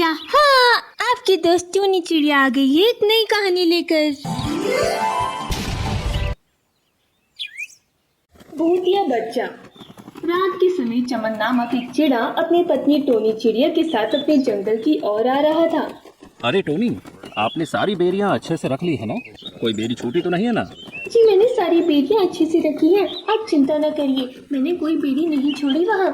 चिड़िया। हाँ, आपकी दोस्त टूनी चिड़िया आ गई है एक नई कहानी लेकर। भूतिया बच्चा। रात के समय चमन नामक एक चिड़ा अपनी पत्नी टोनी चिड़िया के साथ अपने जंगल की ओर आ रहा था। अरे टोनी, आपने सारी बेरियां अच्छे से रख ली है ना? कोई बेरी छूटी तो नहीं है ना? जी मैंने सारी बेरियां अच्छे से रखी हैं, आप चिंता न करिए, मैंने कोई बेरी नहीं छोड़ी वहाँ।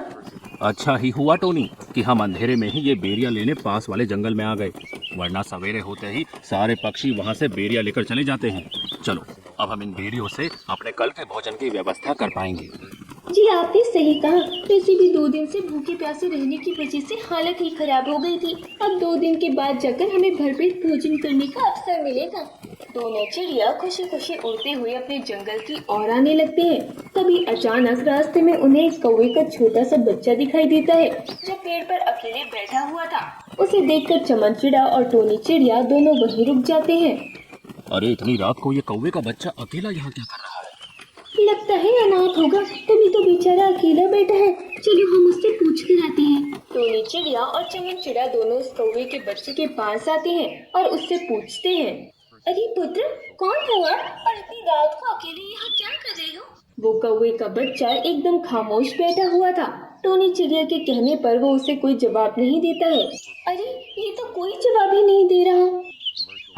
अच्छा ही हुआ टोनी कि हम अंधेरे में ही ये बेरियां लेने पास वाले जंगल में आ गए, वरना सवेरे होते ही सारे पक्षी वहाँ से बेरियां लेकर चले जाते हैं। चलो अब हम इन बेरियों से अपने कल के भोजन की व्यवस्था कर पाएंगे। जी आपने सही कहा, वैसे भी 2 दिन से भूखे प्यासे रहने की वजह से हालत ही खराब हो गई थी। अब 2 दिन के बाद जाकर हमें भरपेट भोजन करने का अवसर मिलेगा। दोनों चिड़िया खुशी खुशी उड़ते हुए अपने जंगल की ओर आने लगते हैं। तभी अचानक रास्ते में उन्हें एक कौवे का छोटा सा बच्चा दिखाई देता है जो पेड़ पर अकेले बैठा हुआ था। उसे देखकर चमन चिड़ा और टोनी चिड़िया दोनों वहीं रुक जाते हैं। अरे इतनी रात को ये कौवे का बच्चा अकेला यहाँ क्या कर रहा है? लगता है अनाथ होगा, तभी तो बेचारा अकेला बैठा है। चलो हम उससे पूछ कर आते हैं। टोनी चिड़िया और चमन चिड़ा दोनों उस कौवे के बच्चे के पास आते हैं और उससे पूछते हैं, अरे पुत्र, कौन हो आप और इतनी रात को अकेले यहाँ क्या कर रहे हो? वो कौवे का बच्चा एकदम खामोश बैठा हुआ था। टोनी चिड़िया के कहने पर वो उसे कोई जवाब नहीं देता है। अरे ये तो कोई जवाब ही नहीं दे रहा।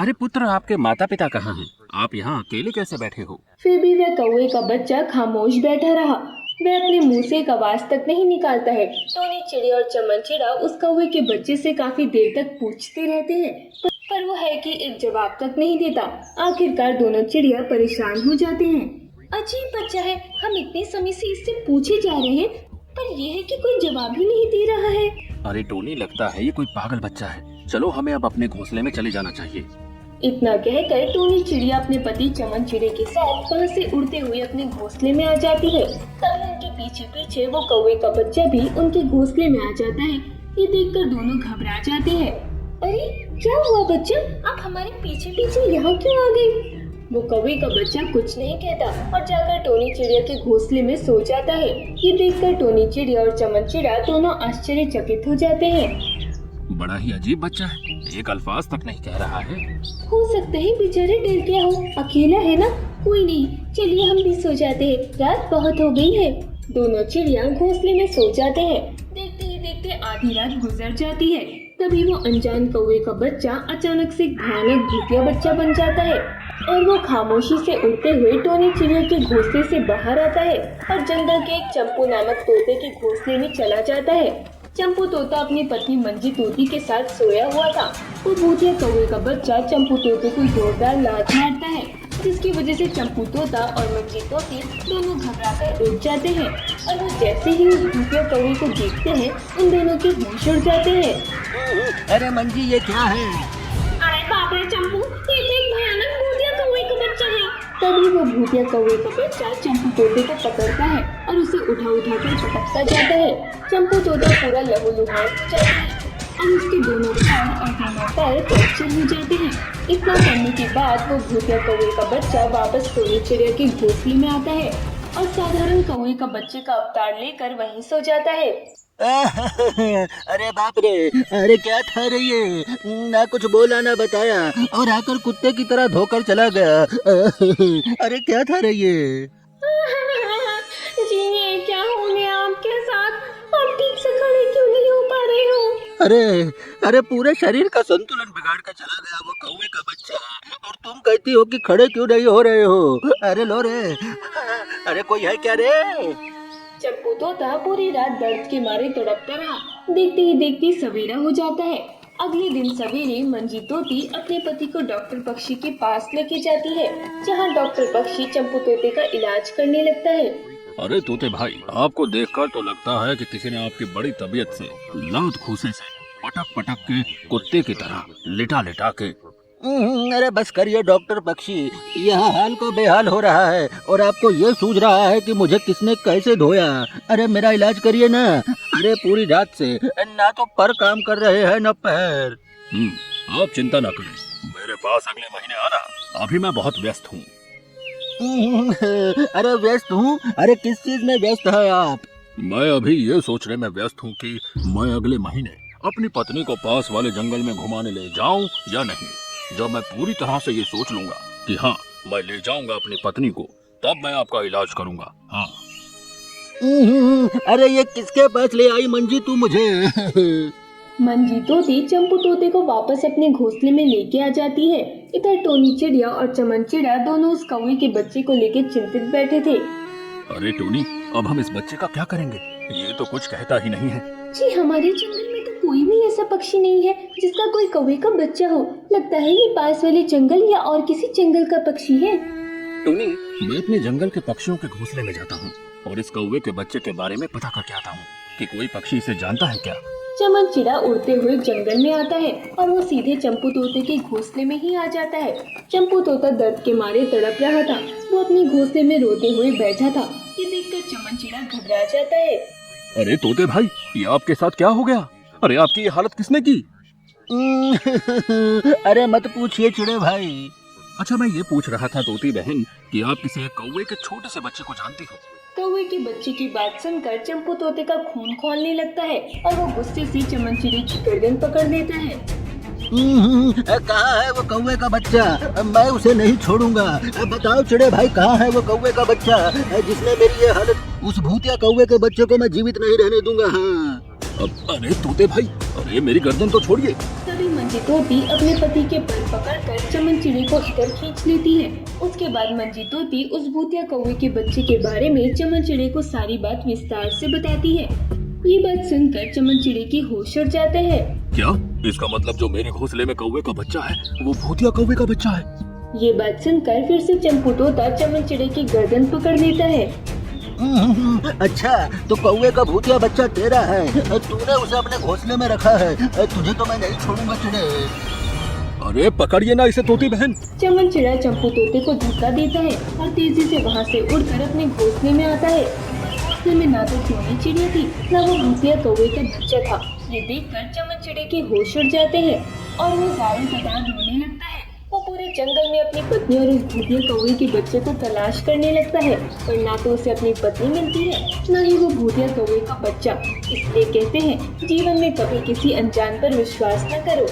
अरे पुत्र, आपके माता पिता कहाँ हैं? आप यहाँ अकेले कैसे बैठे हो? फिर भी वह कौवे का बच्चा खामोश बैठा रहा। वह अपने मुंह से एक आवाज तक नहीं निकालता है। टोनी चिड़िया और चमन चिड़ा उस कौवे के बच्चे से काफी देर तक पूछते रहते हैं, पर वो है कि एक जवाब तक नहीं देता। आखिरकार दोनों चिड़िया परेशान हो जाते हैं। अजीब बच्चा है, हम इतने समय से इससे पूछे जा रहे हैं, पर यह है कि कोई जवाब ही नहीं दे रहा है। अरे टोनी, लगता है ये कोई पागल बच्चा है। चलो हमें अब अपने घोंसले में चले जाना चाहिए। इतना कहकर टोनी चिड़िया अपने पति चमन चिड़े के साथ वहाँ से उड़ते हुए अपने घोंसले में आ जाती है। तभी उनके पीछे पीछे वो कौवे का बच्चा भी उनके घोंसले में आ जाता है। ये देखकर दोनों घबरा जाते हैं। अरे क्या हुआ बच्चा, आप हमारे पीछे पीछे यहाँ क्यों आ गए? वो कौवे का बच्चा कुछ नहीं कहता और जाकर टोनी चिड़िया के घोंसले में सो जाता है। ये देखकर टोनी चिड़िया और चमन चिड़ा दोनों आश्चर्यचकित हो जाते हैं। बड़ा ही अजीब बच्चा है, एक अल्फाज तक नहीं कह रहा है। हो सकता है बेचारे डर गया हो, अकेला है ना। कोई नहीं, चलिए हम भी सो जाते हैं, रात बहुत हो गई है। दोनों चिड़िया घोंसले में सो जाते हैं। देखते ही देखते आधी रात गुजर जाती है। तभी वो अनजान कौवे का बच्चा अचानक से भयानक भूतिया बच्चा बन जाता है और वो खामोशी से उड़ते हुए टोनी चिड़िया के घोंसले से बाहर आता है और जंगल के एक चंपू नामक तोते के घोंसले में चला जाता है। चंपू तोता अपनी पत्नी मंजी तोती के साथ सोया हुआ था। वो भूतिया कौवे का बच्चा चंपू तोते को जोरदार लात मारता है, जिसकी वजह से चंपू तोता और मंजी तोती दोनों घबराकर उठ जाते हैं और वो जैसे ही उस भूतिया कौवे को देखते हैं उन दोनों के होश उड़ जाते हैं। अरे मंजी, ये क्या है? अरे बाप रे चंपू, ये तो एक भयानक भूतिया कौवे का बच्चा है। तभी वो भूतिया कौवे का बच्चा चंपू तोते को पकड़ता है और उसे उठा उठा कर पटकता जाता है। चंपू तोता पूरा लहूलुहान हो जाता है और उसके दोनों पैर और दोनों पैर फ्रैक्चर हो जाते हैं। इतना करने के बाद वो भूतिया कौवे का बच्चा वापस टोनी चिड़िया के घोंसले में आता है और साधारण कौवे का बच्चे का अवतार लेकर वहीं सो जाता है। अरे बाप रे, अरे क्या था रे ये? ना कुछ बोला ना बताया और आकर कुत्ते की तरह धोकर चला गया। अरे क्या था रे ये? जी ये क्या हो गया आपके साथ? आप ठीक से खड़े क्यों नहीं हो पा रहे हो? अरे पूरे शरीर का संतुलन बिगाड़ कर चला गया वो कौवे का बच्चा, और तुम कहती हो कि खड़े क्यों नहीं हो रहे हो? अरे लो रे, अरे कोई है क्या रे? चंपू तोता पूरी रात दर्द के मारे तड़पता रहा। देखते ही देखते सवेरा हो जाता है। अगले दिन सवेरे मंजी तोती अपने पति को डॉक्टर पक्षी के पास लेके जाती है, जहाँ डॉक्टर पक्षी चंपू तोते का इलाज करने लगता है। अरे तोते भाई, आपको देखकर तो लगता है कि किसी ने आपकी बड़ी तबीयत से लात घूंसे से पटक पटक के कुत्ते की तरह लिटा लिटा के। अरे बस करिए डॉक्टर पक्षी, यहाँ हाल को बेहाल हो रहा है और आपको ये सूझ रहा है कि मुझे किसने कैसे धोया। अरे मेरा इलाज करिए ना। अरे पूरी रात से ना तो पर काम कर रहे हैं न पैर। आप चिंता ना करें, मेरे पास अगले महीने आना, अभी मैं बहुत व्यस्त हूँ। अरे व्यस्त हूँ? अरे किस चीज में व्यस्त है आप? मैं अभी ये सोचने में व्यस्त हूँ कि मैं अगले महीने अपनी पत्नी को पास वाले जंगल में घुमाने ले जाऊं या नहीं। जब मैं पूरी तरह से ये सोच लूंगा कि हाँ मैं ले जाऊंगा अपनी पत्नी को, तब मैं आपका इलाज करूंगा। हाँ। अरे ये किसके पास ले आई मंजी तू मुझे? मंजी तोती चंपू तोते को वापस अपने घोंसले में लेके आ जाती है। इधर टोनी चिड़िया और चमन चिड़िया दोनों उस कौवे के बच्चे को लेके चिंतित बैठे थे। अरे टोनी, अब हम इस बच्चे का क्या करेंगे? ये तो कुछ कहता ही नहीं है। जी हमारे जंगल में तो कोई भी ऐसा पक्षी नहीं है जिसका कोई कौवे का बच्चा हो। लगता है ये पास वाले जंगल या और किसी जंगल का पक्षी है। टोनी, मैं अपने जंगल के पक्षियों के घोंसले में जाता हूँ और इस कौवे के बच्चे के बारे में पता करके आता हूँ कि कोई पक्षी इसे जानता है क्या। चमन चिड़ा उड़ते हुए जंगल में आता है और वो सीधे चंपू तोते के घोंसले में ही आ जाता है। चंपू तोता दर्द के मारे तड़प रहा था। वो अपने घोंसले में रोते हुए बैठा था। ये देखकर चमन चिड़ा घबरा जाता है। अरे तोते भाई, ये आपके साथ क्या हो गया? अरे आपकी ये हालत किसने की? अरे मत पूछिए चिड़े भाई। अच्छा, मैं ये पूछ रहा था तोती बहन कि आप किसी एक कौवे के छोटे से बच्चे को जानती हो? कौवे के बच्चे की बात सुनकर चंपू तोते का खून खौलने लगता है और वो गुस्से से चमन चिड़ी की गर्दन पकड़ लेता है। कहाँ है वो कौवे का बच्चा? मैं उसे नहीं छोड़ूंगा। बताओ चिड़े भाई, कहाँ है वो कौवे का बच्चा जिसने मेरी ये हालत? उस भूतिया कौवे के बच्चे को मैं जीवित नहीं रहने दूंगा। हाँ। अरे तोते भाई, अरे मेरी गर्दन तो छोड़िए। तभी मंजी तोती अपने पति के पर पकड़कर चमन चिड़ी को इधर खींच लेती है। उसके बाद मंजी तोती उस भूतिया कौवे के बच्चे के बारे में चमन चिड़ी को सारी बात विस्तार से बताती है। ये बात सुनकर चमन चिड़ी की होश उड़ जाते हैं। क्या? इसका मतलब जो मेरे घोंसले में कौवे का बच्चा है वो भूतिया कौवे का बच्चा है? ये बात सुनकर फिर से चंपू तोता चमन चिड़ी की गर्दन पकड़ लेता है। अच्छा, तो कौवे का भूतिया बच्चा तेरा है। तूने उसे अपने घोंसले में रखा है। तुझे तो मैं नहीं छोड़ूंगा चिड़े। अरे पकड़िए ना इसे तोती बहन। चमन चिड़ा चंपू तोते को धक्का देता है और तेजी से वहाँ से उड़कर अपने घोंसले में आता है। घोंसले में ना तो टोनी चिड़िया थी, ना वो भूतिया कौवे का बच्चा था। ये देखकर चमन चिड़े के होश उड़ जाते हैं और वो जाल कटार रोने लगता है। वो पूरे जंगल में अपनी पत्नी और उस भूतिया कौवे के बच्चे को तलाश करने लगता है, पर ना तो उसे अपनी पत्नी मिलती है, ना ही वो भूतिया कौवे का बच्चा। इसलिए कहते हैं जीवन में कभी किसी अनजान पर विश्वास न करो।